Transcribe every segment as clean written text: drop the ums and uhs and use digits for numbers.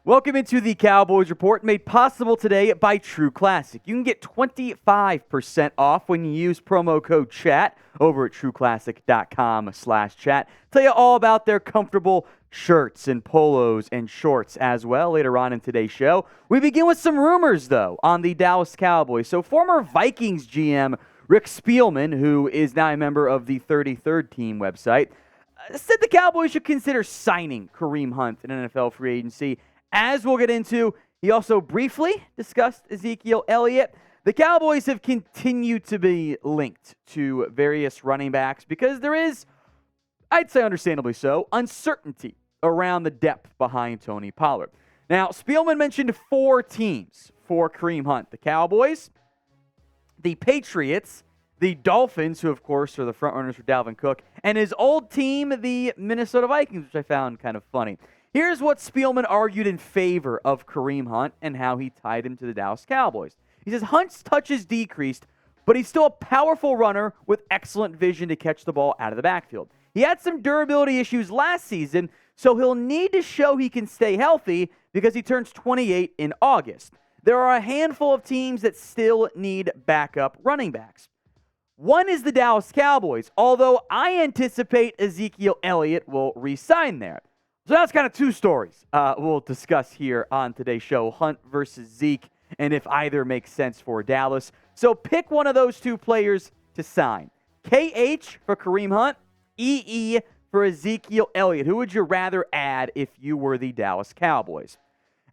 Welcome into the Cowboys Report, made possible today by True Classic. You can get 25% off when you use promo code CHAT over at trueclassic.com/chat. Tell you all about their comfortable shirts and polos and shorts as well later on in today's show. We begin with some rumors, though, on the Dallas Cowboys. So former Vikings GM Rick Spielman, who is now a member of the 33rd Team website, said the Cowboys should consider signing Kareem Hunt in NFL free agency. As we'll get into, he also briefly discussed Ezekiel Elliott. The Cowboys have continued to be linked to various running backs because there is, I'd say understandably so, uncertainty around the depth behind Tony Pollard. Now, Spielman mentioned 4 teams for Kareem Hunt: the Cowboys, the Patriots, the Dolphins, who of course are the frontrunners for Dalvin Cook, and his old team, the Minnesota Vikings, which I found kind of funny. Here's what Spielman argued in favor of Kareem Hunt and how he tied him to the Dallas Cowboys. He says Hunt's touches decreased, but he's still a powerful runner with excellent vision to catch the ball out of the backfield. He had some durability issues last season, so he'll need to show he can stay healthy because he turns 28 in August. There are a handful of teams that still need backup running backs. One is the Dallas Cowboys, although I anticipate Ezekiel Elliott will re-sign there. So that's kind of 2 stories we'll discuss here on today's show, Hunt versus Zeke, and if either makes sense for Dallas. So pick one of those 2 players to sign. KH for Kareem Hunt, EE for Ezekiel Elliott. Who would you rather add if you were the Dallas Cowboys?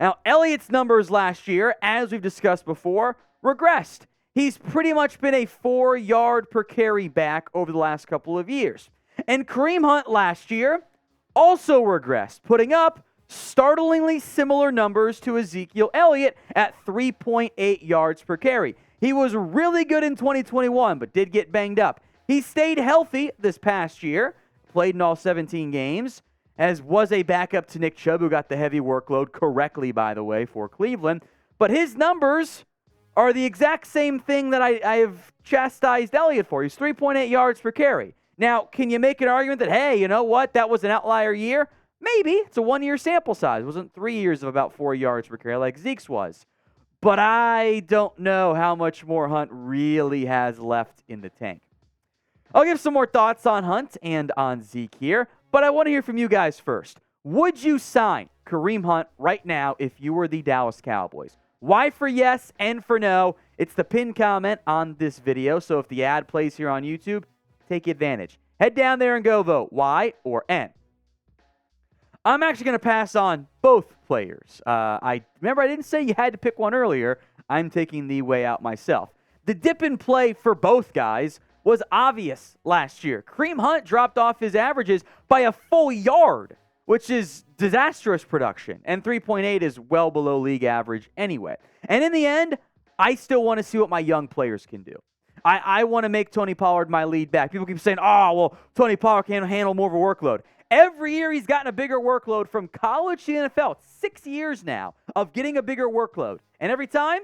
Now, Elliott's numbers last year, as we've discussed before, regressed. He's pretty much been a 4-yard per carry back over the last couple of years. And Kareem Hunt last year also regressed, putting up startlingly similar numbers to Ezekiel Elliott at 3.8 yards per carry. He was really good in 2021, but did get banged up. He stayed healthy this past year, played in all 17 games, as was a backup to Nick Chubb, who got the heavy workload correctly, by the way, for Cleveland. But his numbers are the exact same thing that I have chastised Elliott for. He's 3.8 yards per carry. Now, can you make an argument that, hey, you know what, that was an outlier year? Maybe. It's a 1-year sample size. It wasn't 3 years of about 4 yards per carry like Zeke's was. But I don't know how much more Hunt really has left in the tank. I'll give some more thoughts on Hunt and on Zeke here, but I want to hear from you guys first. Would you sign Kareem Hunt right now if you were the Dallas Cowboys? Y for yes, N for no. It's the pinned comment on this video, so if the ad plays here on YouTube, take advantage. Head down there and go vote, Y or N. I'm actually going to pass on both players. I didn't say you had to pick one earlier. I'm taking the way out myself. The dip in play for both guys was obvious last year. Kareem Hunt dropped off his averages by a full yard, which is disastrous production, and 3.8 is well below league average anyway. And in the end, I still want to see what my young players can do. I want to make Tony Pollard my lead back. People keep saying, Tony Pollard can handle more of a workload. Every year he's gotten a bigger workload from college to the NFL. It's 6 years now of getting a bigger workload. And every time,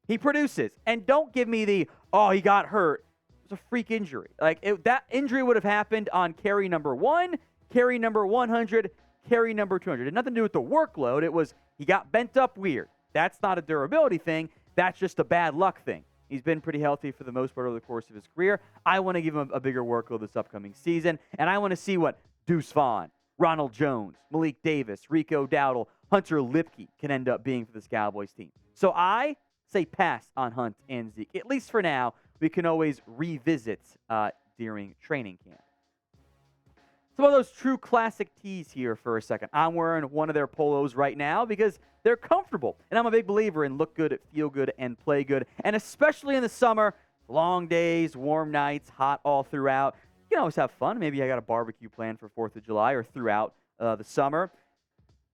he produces. And don't give me the, he got hurt. It was a freak injury. That injury would have happened on carry number 1, carry number 100, carry number 200. It had nothing to do with the workload. It was he got bent up weird. That's not a durability thing. That's just a bad luck thing. He's been pretty healthy for the most part over the course of his career. I want to give him a bigger workload this upcoming season, and I want to see what Deuce Vaughn, Ronald Jones, Malik Davis, Rico Dowdle, Hunter Lipke can end up being for this Cowboys team. So I say pass on Hunt and Zeke. At least for now, we can always revisit during training camp. Some of those true classic tees here for a second. I'm wearing one of their polos right now because they're comfortable. And I'm a big believer in look good, feel good, and play good. And especially in the summer, long days, warm nights, hot all throughout. You can always have fun. Maybe I got a barbecue planned for 4th of July or throughout the summer.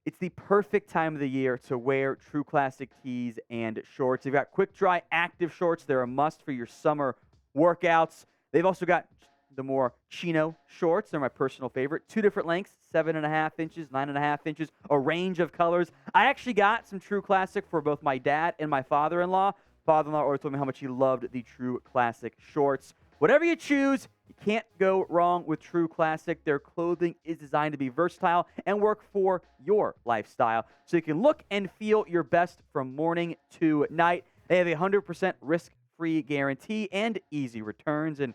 It's the perfect time of the year to wear true classic tees and shorts. They've got quick dry active shorts. They're a must for your summer workouts. They've also got the more chino shorts. They're my personal favorite. 2 different lengths, 7.5 inches, 9.5 inches, a range of colors. I actually got some True Classic for both my dad and my father-in-law. Father-in-law always told me how much he loved the True Classic shorts. Whatever you choose, you can't go wrong with True Classic. Their clothing is designed to be versatile and work for your lifestyle, so you can look and feel your best from morning to night. They have a 100% risk-free guarantee and easy returns, and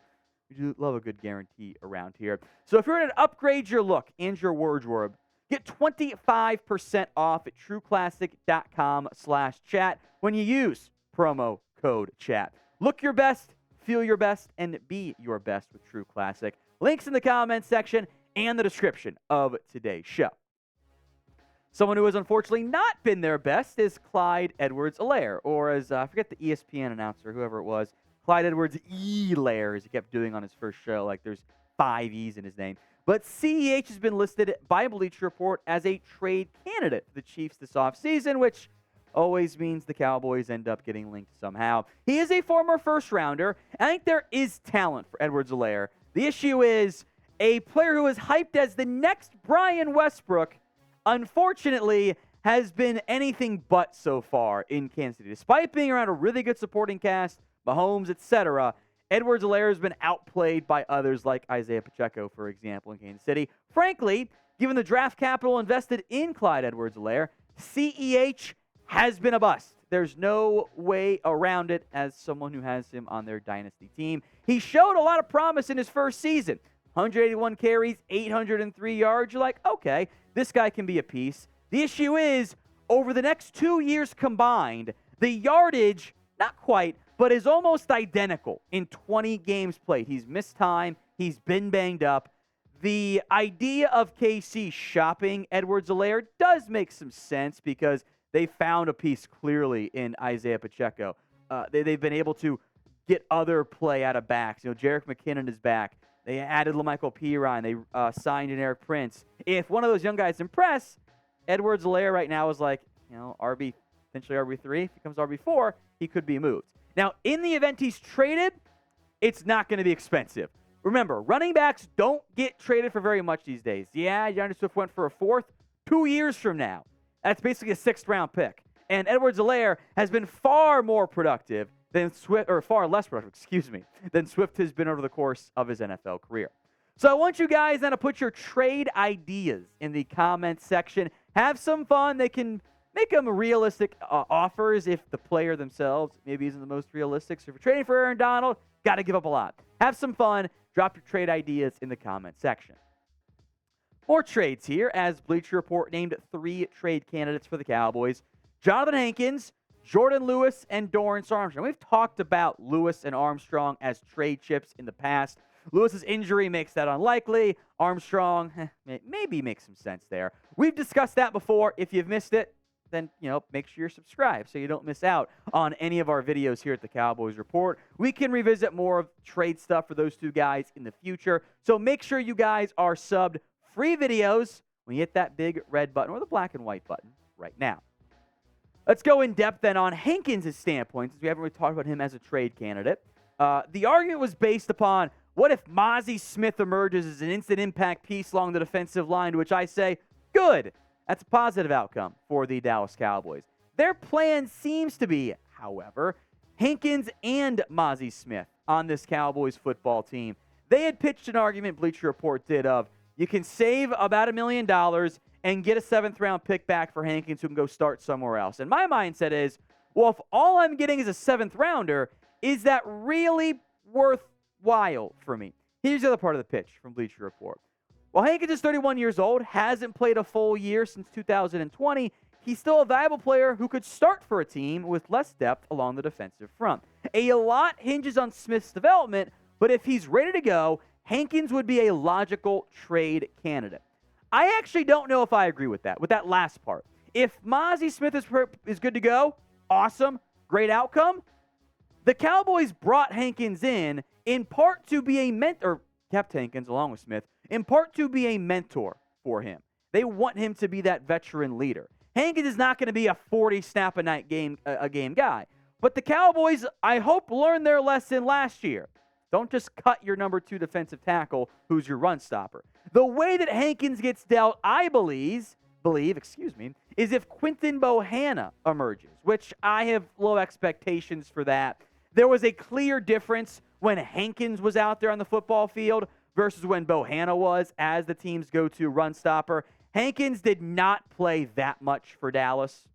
we do love a good guarantee around here. So if you're ready to upgrade your look and your wardrobe, get 25% off at trueclassic.com/chat when you use promo code chat. Look your best, feel your best, and be your best with True Classic. Links in the comments section and the description of today's show. Someone who has unfortunately not been their best is Clyde Edwards-Helaire, or as I forget the ESPN announcer, whoever it was, Clyde Edwards-Helaire, as he kept doing on his first show, like there's 5 E's in his name. But CEH has been listed by Bleacher Report as a trade candidate for the Chiefs this offseason, which always means the Cowboys end up getting linked somehow. He is a former first-rounder. I think there is talent for Edwards-Helaire. The issue is a player who is hyped as the next Brian Westbrook, unfortunately, has been anything but so far in Kansas City. Despite being around a really good supporting cast, Mahomes, etc., Edwards-Helaire has been outplayed by others like Isaiah Pacheco, for example, in Kansas City. Frankly, given the draft capital invested in Clyde Edwards-Helaire, CEH has been a bust. There's no way around it as someone who has him on their dynasty team. He showed a lot of promise in his first season. 181 carries, 803 yards. You're like, okay, this guy can be a piece. The issue is, over the next 2 years combined, the yardage, not quite, but is almost identical in 20 games played. He's missed time. He's been banged up. The idea of KC shopping Edwards-Helaire does make some sense because they found a piece clearly in Isaiah Pacheco. They've been able to get other play out of backs. Jerick McKinnon is back. They added LaMichael Pirine. They signed an Eric Prince. If one of those young guys impress, Edwards-Helaire right now is like, RB, potentially RB3. If he becomes RB4, he could be moved. Now, in the event he's traded, it's not going to be expensive. Remember, running backs don't get traded for very much these days. Yeah, DeAndre Swift went for a 4th. 2 years from now, that's basically a 6th-round pick. And Edwards-Helaire has been far more productive than Swift, or far less productive, than Swift has been over the course of his NFL career. So I want you guys now to put your trade ideas in the comments section. Have some fun. They can make them realistic offers if the player themselves maybe isn't the most realistic. So if you're trading for Aaron Donald, got to give up a lot. Have some fun. Drop your trade ideas in the comment section. More trades here, as Bleacher Report named 3 trade candidates for the Cowboys. Johnathan Hankins, Jordan Lewis, and Dorrance Armstrong. We've talked about Lewis and Armstrong as trade chips in the past. Lewis's injury makes that unlikely. Armstrong, maybe makes some sense there. We've discussed that before. If you've missed it, then, make sure you're subscribed so you don't miss out on any of our videos here at the Cowboys Report. We can revisit more of trade stuff for those 2 guys in the future. So make sure you guys are subbed. Free videos when you hit that big red button or the black and white button right now. Let's go in depth then on Hankins' standpoint, since we haven't really talked about him as a trade candidate. The argument was based upon, what if Mozzie Smith emerges as an instant impact piece along the defensive line, to which I say, good. That's a positive outcome for the Dallas Cowboys. Their plan seems to be, however, Hankins and Mozzie Smith on this Cowboys football team. They had pitched an argument, Bleacher Report did, of you can save about $1 million and get a 7th-round pick back for Hankins who can go start somewhere else. And my mindset is, well, if all I'm getting is a 7th-rounder, is that really worthwhile for me? Here's the other part of the pitch from Bleacher Report. While Hankins is 31 years old, hasn't played a full year since 2020, he's still a valuable player who could start for a team with less depth along the defensive front. A lot hinges on Smith's development, but if he's ready to go, Hankins would be a logical trade candidate. I actually don't know if I agree with that last part. If Mozzie Smith is good to go, awesome, great outcome. The Cowboys brought Hankins in part to be a mentor, kept Hankins along with Smith, in part to be a mentor for him. They want him to be that veteran leader. Hankins is not going to be a 40-snap-a-night game guy. But the Cowboys, I hope, learned their lesson last year. Don't just cut your number 2 defensive tackle who's your run stopper. The way that Hankins gets dealt, I believe, is if Quinton Bohanna emerges, which I have low expectations for that. There was a clear difference when Hankins was out there on the football field versus when Bohanna was as the team's go-to run stopper. Hankins did not play that much for Dallas.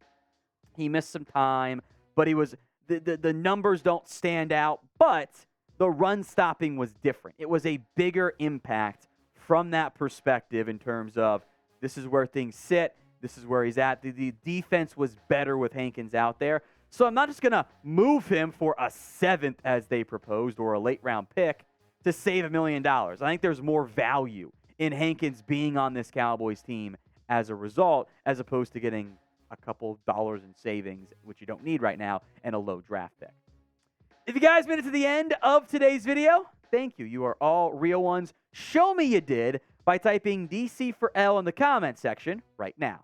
He missed some time, but he was the numbers don't stand out, but the run stopping was different. It was a bigger impact from that perspective in terms of this is where things sit, this is where he's at. The defense was better with Hankins out there. So I'm not just going to move him for a 7th as they proposed or a late round pick to save $1 million. I think there's more value in Hankins being on this Cowboys team as a result, as opposed to getting a couple dollars in savings, which you don't need right now, and a low draft pick. If you guys made it to the end of today's video, thank you. You are all real ones. Show me you did by typing DC for L in the comment section right now.